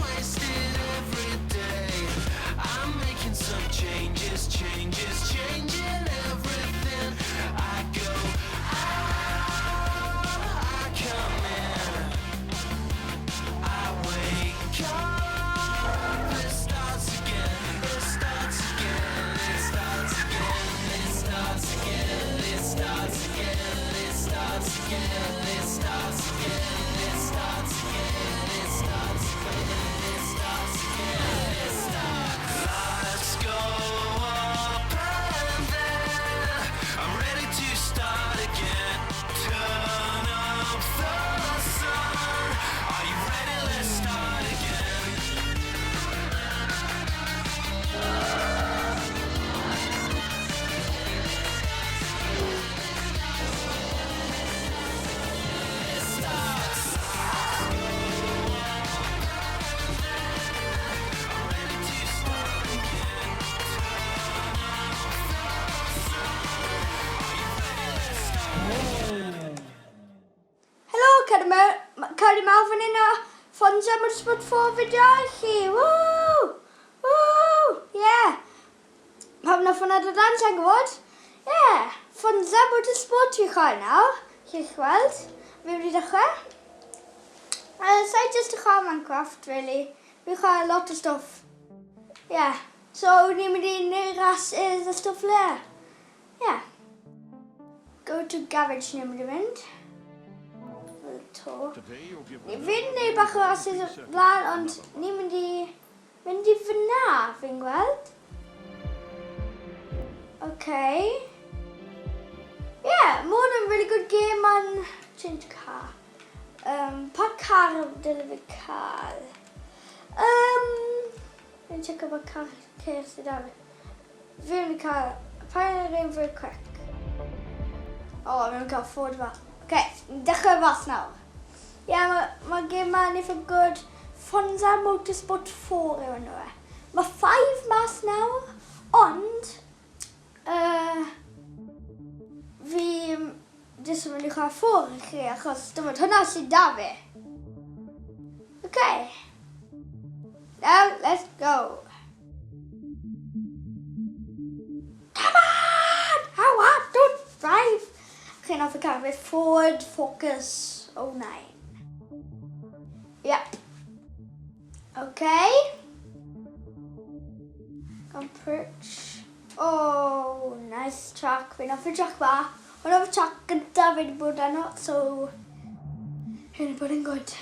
wasted every day. I'm making some changes, changing everything. I go out, I come in, I wake up, it starts again, it starts again, it starts again, it starts again, it starts again, it starts again, it starts again, it starts again, it starts again, it starts again, it starts. Lights go up and then I'm ready to start again. Turn up the sun. Are you ready? Let's start again. It starts. I'm ready to start again. Helo, Cari Malvin yna, Ffonsa Motorsport 4 fideo i chi, woo! Woo! Yeah! Pam na ffona dod dan, sa'n gwybod? Yeah! Ffonsa Motorsport i chi nawr, chi'ch gweld. Fi wedi dechrau. Sa'i just dechrau Minecraft, really. Fi'n cael lot o stwff. Yeah. So, ni'n mynd i neud rhasys a stwff le. Yeah. Go to garage ni'n mynd i fynd. To. Fi'n neud bach o rhasys o blaen, ond ni'n mynd i fyna, fi'n gweld. Okay. Yeah, more than a really good game on change car. Pa car dyle fi cael? Fi'n check about car case sydd ar fi. Fi'n cael, pa'n rhaid very quick. Oh, fi'n cael Ford fa. Okay, dechrau fas nawr. Yeah, mae game ma'n eitha good. Ffonsa Motorsport 4 yw enw e. Mae 5 mas nawr, ond fi jyst yn mynd i chwarae 4 i chi, achos dymod hwnna sydd da fi. Okay. Now, let's go. Come on! I want to drive. Okay, now for car with Ford Focus 09. Yep. Okay. Come perch. Oh, nice track. Fi'n off y track ba. Ond off y track gyda fi wedi bod arno, so hyn wedi bod yn good.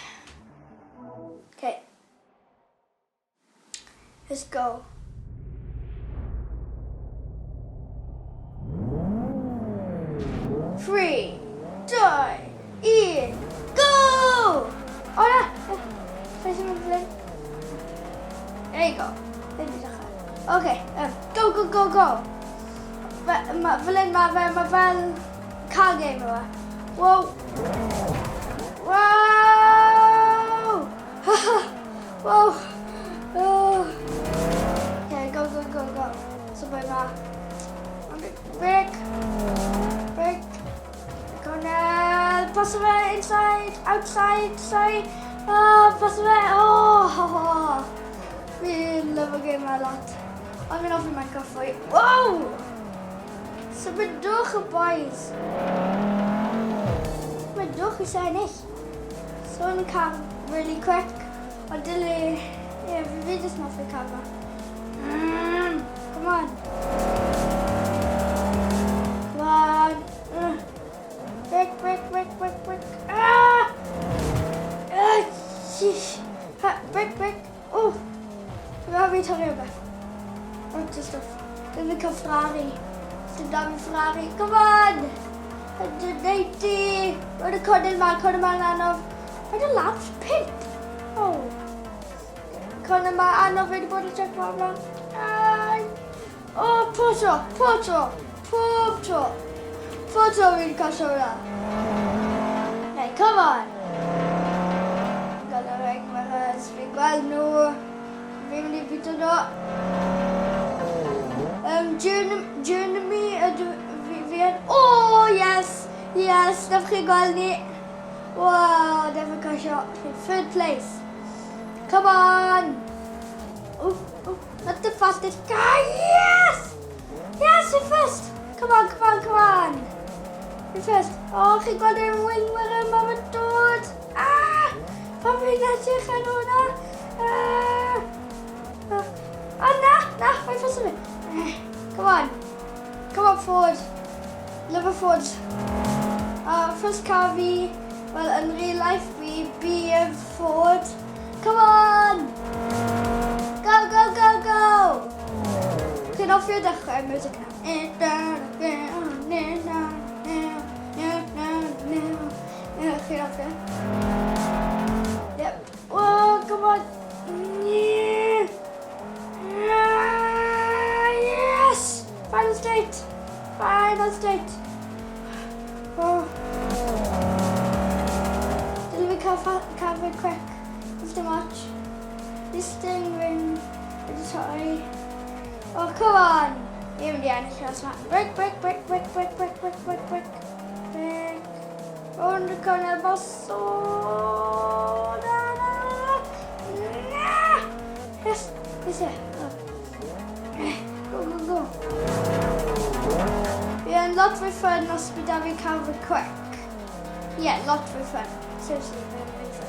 Okay. Let's go. Three, 2, 1, go! Oh, na! Sa'n mynd flyn? There you go. Okay, go, go, go, go. Flyn mae fel car game yma. Whoa! Wow! Whoa! Oh. Okay, go, go, go, go. So by ma. Brake. Brake. Cornel. Pass away. Inside. Outside. Sorry. Oh, pass away. Oh. We love a game a lot. I'm going off in my coffee. Whoa! So my dog, boys. My dog is there nicht. So in the car really quick. Until yeah, we just not the camera. Come on. Come on. Break, break, break, break, break. Ah! Sheesh. Break, break. Oh. Waar weet je hebben? Wat is dat? Dan heb ik een Ferrari. De dame Ferrari. Come on. De 90. Oh, de kon maar aan of. Maar de laatste pit. Oh. Kan er maar aan of in de bodycheck problem. Oh, foto. Foto in de kassola. Hey, come on. Gonna make my husband well no. Really bit of that. Jeremy, oh yes, that's pretty good. Wow, never got shot. Third place. Come on. Oh, not the fastest guy. Yes. Yes, you're first. Come on. You're first. Oh, chi'n gweld ein wing mar mae'n dod. Pan fi'n edrych yn hwnna. Na, mae'n ffos o fi. Come on forward. Liver forward. First car fi, well, in real life fi, be forward. Come on. Go. Chi'n offio dechrau music na. Chi'n offio. Yep. Oh, come on. Yes! Final state. Oh. Did we cover quick? It's too much. This thing when it's sorry. Oh, come on. Even the end, break. Oh, the corner boss. Oh, no. Yes, it's it. Go. Yeah, lot for fun must be that we cover quick. Yeah, lot for fun. Seriously, very fun.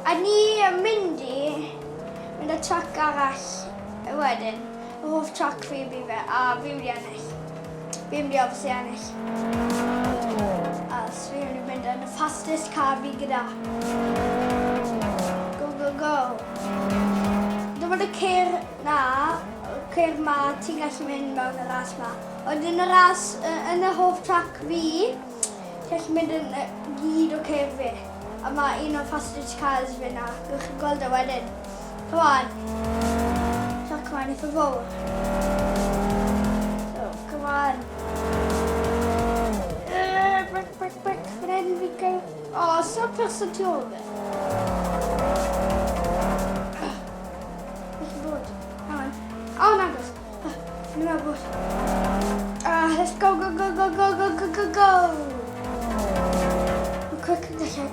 A ni Mindy yn y trac arall wedyn. Y hoff trac fi fi fe. Fi wedi ennill. Fi wedi obviously ennill. So fi wedi mynd yn y fastest car fi gyda. Go. Dyma y ceir na. Ceir ma, ti'n gallu mynd mewn y ras ma. Ond yn y ras, yn y hoff trac fi, ti'n gallu mynd yn gyd o ceir fi. A mae un o'r fastest cars fi na. Gwch chi'n gweld o wedyn. Come on. Trac ma'n eitha fawr. So, come on. Break. Fan hyn fi gael. Oh, so person tu ôl fi. Oh, nagos. No bod. Let's go. Quick, gallu.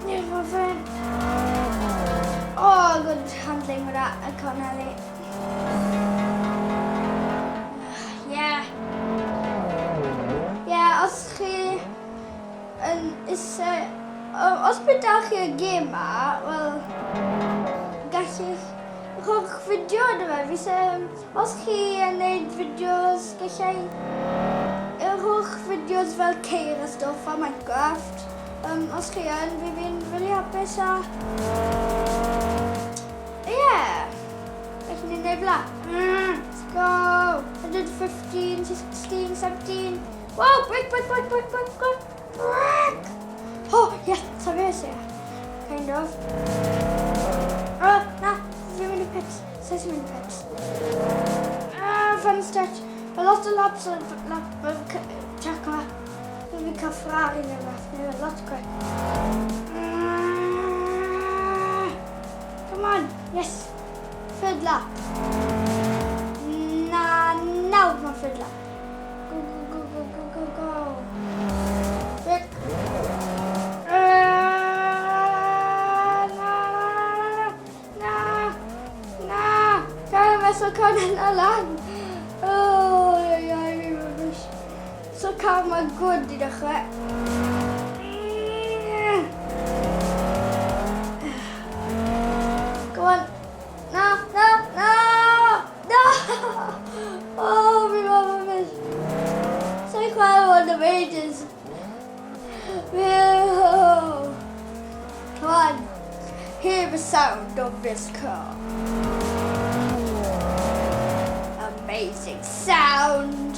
Never mind. Oh, good handling with that. I can't handle it. Yeah, os chi os byddai chi y gêm ma, wel, gallu rhowch fideo yna fe. Os chi yn neud fideos, gallai rhowch fideos fel ceir a stwff a Minecraft. Os chi yn, fi'n really hapus a... Yeah! Gallwn ni'n neud fla. Let's go! 115, 16, 17... Whoa! Break! Oh, yes! Sabi siya. Kind of. Na! 3 minute pips. 6 minute pips. Fun stretch. A lot of laps of Trac. We can Ferrari in the left. A lot quick. Come on. Yes. Third lap. Now my third lap. Go. Quick. So kanan alam. Oh, ay, rubbish. So karma good di dechrau. Go on. No. Oh, my rubbish. So I climb on the ranges. Come on. Hear the sound of this car. Amazing sound.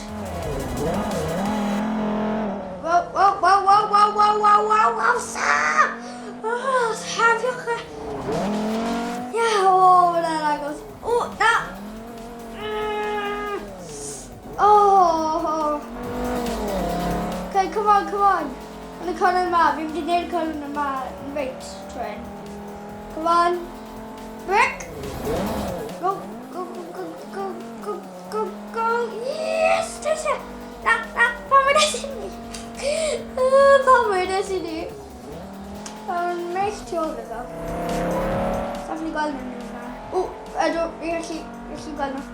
Whoa, sir! Oh, have you... Yeah, then I goes... Oh, no! Oh! Okay, come on. Yn y corner yma, fi'n mynd i neud y corner yma yn reit, train. Come on. Brick! Go. Yes, Tasha. Na, pamwyrdes i ni. Mes tu ôl iddo. Sa'n fi gweld nhw'n yna. O, ydw, fi gallu gweld nhw.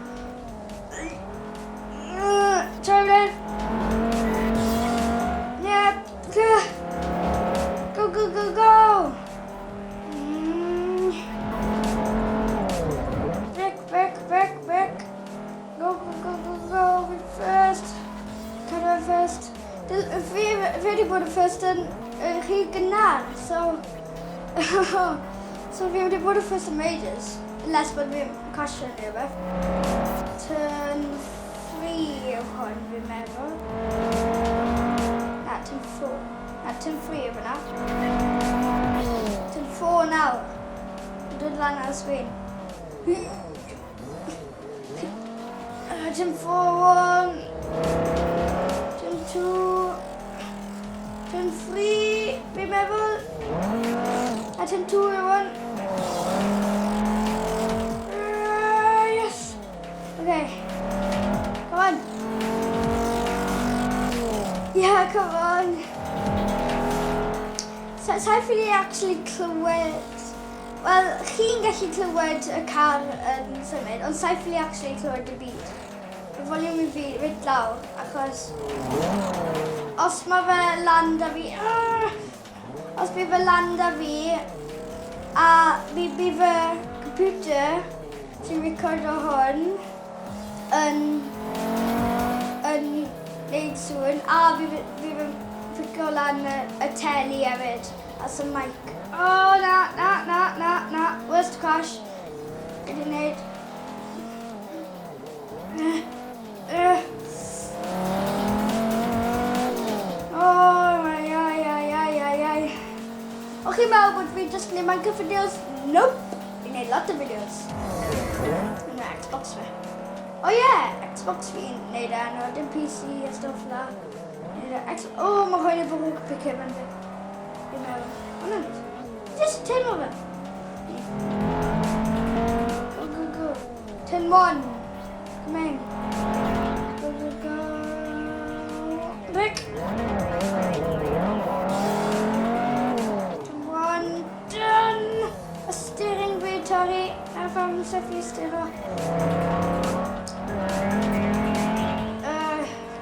Try it. Yep. Go, go, go, go. Back. Go. First. Cut her first. If we wedi bod yn first yn rhy gynnar, so fi wedi bod yn first yn majors, unless bod fi'n casio neu beth. Turn 3 yw hwn fi'n meddwl. Na, turn 4. Na, turn 3 yw hwnna. Turn 4 nawr. Dod lan ar y sgrin. Turn 4, 1. Turn 2. Turn 3, fi'n meddwl. A turn 2 yw hwn. Yes. Okay. Come on. Yeah, come on. Sa'n ffili actually clywed... Wel, chi'n gallu clywed y car yn symud, ond sa'n ffili actually clywed y byd. Y volume I fi reit lawr, achos... Os mae fe lan da fi... Os bydd fe lan da fi... A bydd fy computer sy'n recordo hwn yn neud sŵn, a bydd fy ffrico lan y teli hefyd, as y mic. Oh, na. Worst crash. Wedi neud. Och chi'n meddwl bod fi jyst yn neud Minecraft videos? Nope! Fi'n neud lot o videos. Yn Xbox fe. Oh yeah! Xbox fi'n neud no, dim PC a stuff la. Oh, mae hwn efo hwg picker fan fi. Fi'n meddwl. Oh no, just turn over. Go. Turn 1. Come in. Go. Back. Steering wheel, sorry. I found myself steering.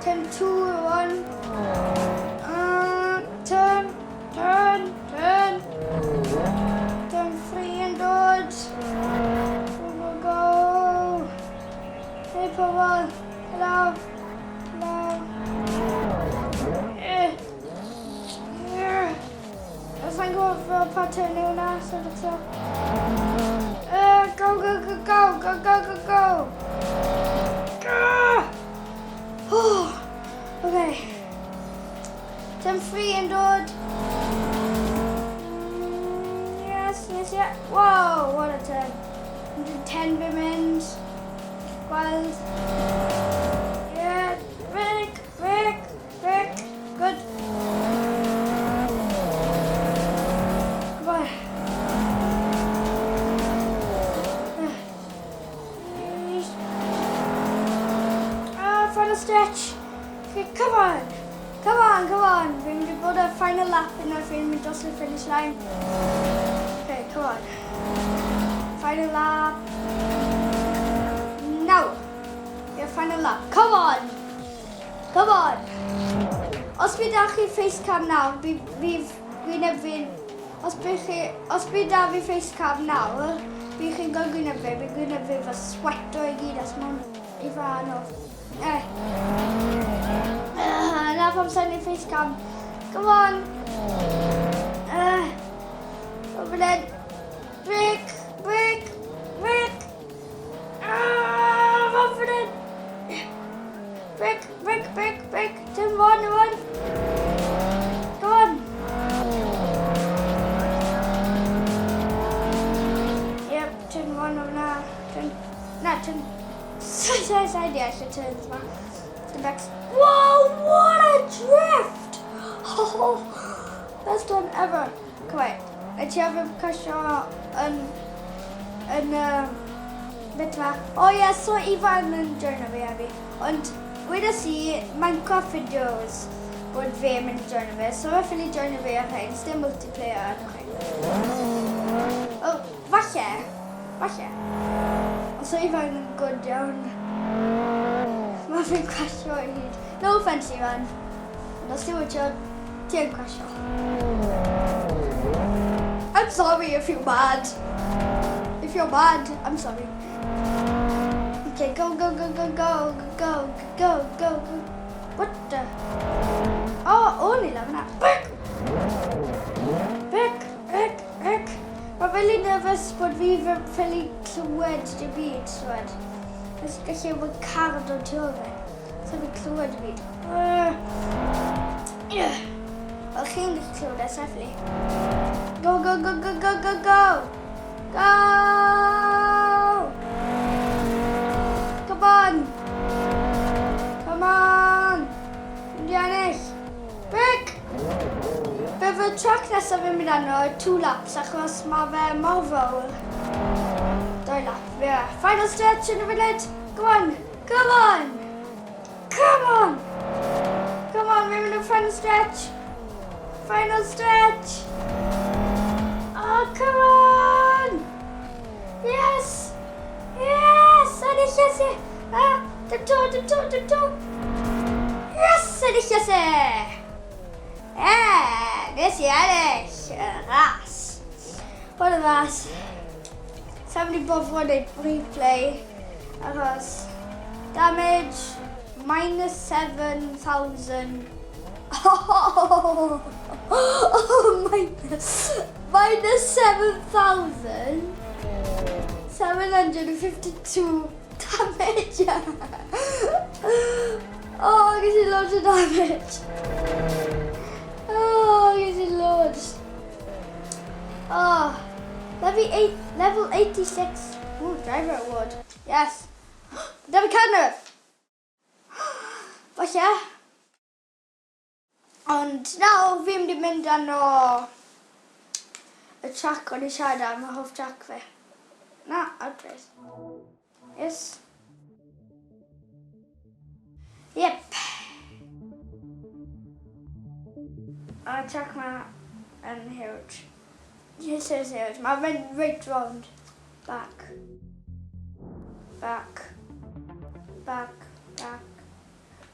Turn 2, 1. Turn. Turn 3 and dodge. Go. Hey, Paul. Hello. Let's go for a pattern now, so let's go. Go. Oh, okay. Turn 3 and dodge. Yes. Whoa, what a turn. 110 women's. Wild. Yeah, break. Good. Stretch. Okay, come on. We're going to go the final lap in our film and just the finish line. Okay, come on. Final lap. Now. Your final lap. Come on. Os bydd da chi facecam nawr, bydd gwyneb fi'n... Os bydd da fi facecam nawr, bydd chi'n gael gwyneb fi fy sweato I gyd as mwyn I fa anodd. Na pam sa'n ei facecam. Come on. Over then. Break. Over then. Break. Turn 1. Come on. Yep, turn 1 over now. Turn. Side, yeah, I should turn this one. The back. Whoa, what a drift! Oh, best one ever. Come on, let's have a cushion and bit ma. Oh yeah, so Ivan and journal we have. And gweda si Minecraft videos bod fe yn mynd i join fi. So mae ffili join fi ar hyn, dim multiplayer ar hyn. O, falle. Os oedd fe'n yn good iawn. Mae fe'n crasio i hyd. No offence i fan. Ond os ti'n watcho, ti'n crasio. I'm sorry if you're mad. If you're mad, I'm sorry. Okay, go. What the? Oh, only lang na. Back. Mae fel i'n nervous bod fi ffili clywed dy byd, swed. Nes i gallu bod card o tu ôl fe. So fi'n clywed dy byd. Wel, chi'n gallu clywed es effli. Go! Come on! Mynd i ennill. Brick! Fe fy trac nesaf fi'n mynd arno 2 laps achos mae fe mor fawr. 2 lap, fe. Final stretch yn y funud. Come on! Fi'n mynd yn final stretch. Oh, come on! Yes! Enilles i! Dim to! Yes! Enilles i! Nes i ennill! Ras! What a ras! Sa'n mynd i bofro wneud replay achos damage -7,000. -7,752 damage. Oh, ges i loads of damage. Oh, level 86. Ooh, driver award. Yes. David Cadner. Falle. Ond nawr fi'n mynd i mynd arno y trac o'n i siarad am, y hoff trac fe. Na, adres. Yes. Yep. Y trac ma yn huge. Yes, it's huge. Mae'n mynd right round. Back.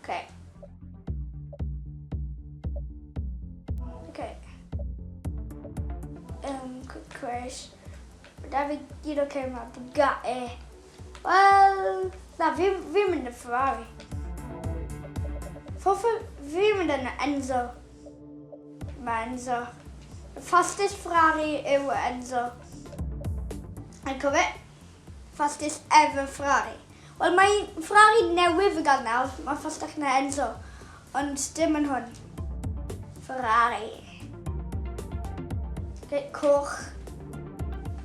Okay. Quick crash. David gyda camera Bugatti. Well, na, fi'n mynd y Ferrari. Fi'n mynd yn Enzo. Mae Enzo. The fastest Ferrari yw Enzo. Yn cofio? Fastest ever Ferrari. Wel, mae Ferrari newydd y gael nawr. Mae'n fastach na Enzo. Ond dim yn hwn. Ferrari. Okay, coch.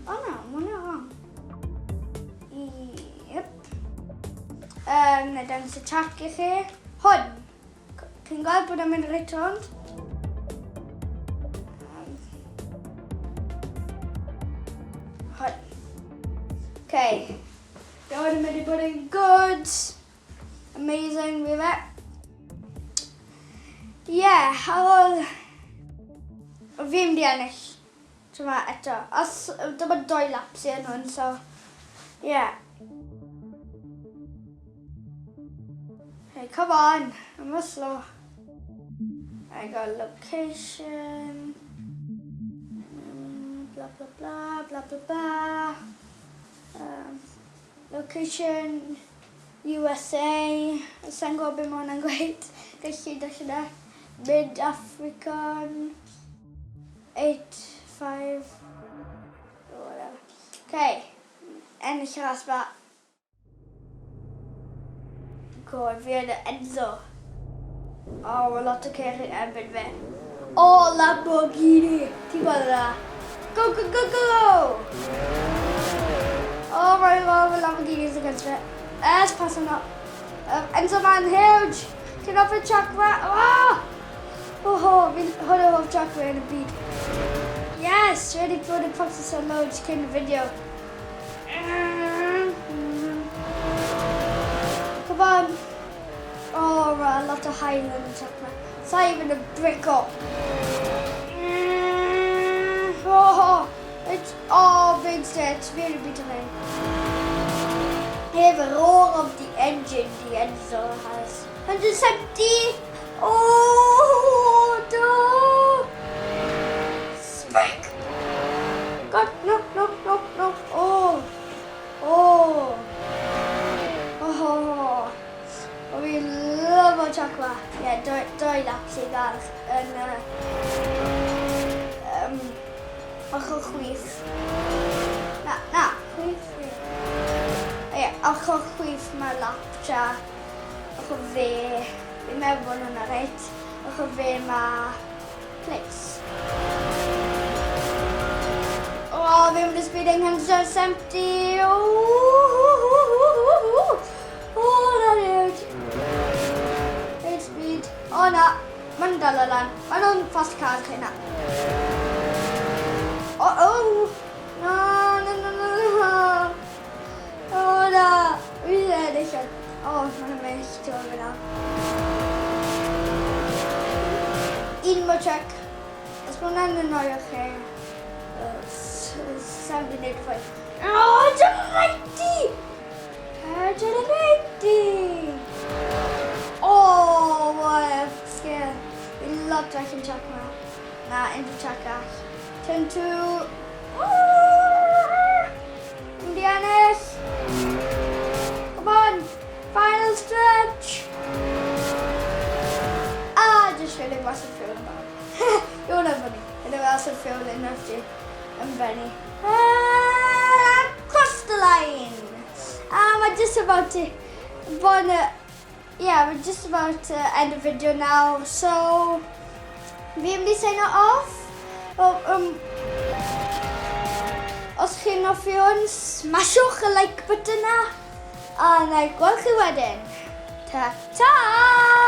Oh no, mae'n wrong. Yep. Na dangos y trac i chi. Hwn. Chi'n gweld bod yn mynd reit rownd? Hwn. Okay. Nawr yn mynd i bod yn good. Amazing fi fe. Yeah, ar ôl fi'n mynd i ennill. Dyma eto. Dyma 2 laps i yn hwn, so yeah. Hey, come on. I'm a slow. I got location. Blah. Location USA. Sa'n gwybod beth mae hwnna'n gweud. Gallu dechrau. Mid-African. 8-5. Whatever. Okay. Ennill ras ba. God, fi yn Enzo. Oh, mae lot o ceir yn erbyn fe. Oh, Lamborghini. Ti'n gweld yna? Go! Oh my god, my Lamborghini is against it. It's passing up. Enzo man, huge. Can off a track right? Oh, fi'n off track fe yn y byd. Yes, ready for the process of loads cyn y fideo. Come on. Oh, a lot of Highland track fe. It's not even a brick up. Oh, it's big set. It's very bittering. Hear the roar of the engine the Enzo has. 170. Oh, no. Smack. God, no. Oh, we love our chocolate. Yeah, doi laps I gael yn ochr chwith. Na, chwith. Ie, ochr chwith mae lap tra. Ochr fe, fi'n meddwl bod hwnna reit. Ochr fe mae place. Oh, fi'n mynd speeding 170. Oh, na dude. Great speed. Oh, na. Ma'n dal o lan. Ma'n nhw'n fast car chi na. Oh. No. Oh, na. Fi'n edrych yn. Oh, ma'n ymwneud to fi na. Un mo check. Os ma'n annoio chi. 785. Oh, it's a 90! Oh, what a scare. We love Trac and Trac now. Nah, into Trac Ash. Turn 2. Indiana's. Come on. Final stretch. Just really wasn't feeling bad. You're not funny. And I wasn't feeling enough to. I'm Benny. Cross the line. We're just about to end the video now. So fi'n mynd I sign it off. Os chi'n hoffi hwn, smashwch y like button na. A na I gweld chi wedyn. Ta-ta!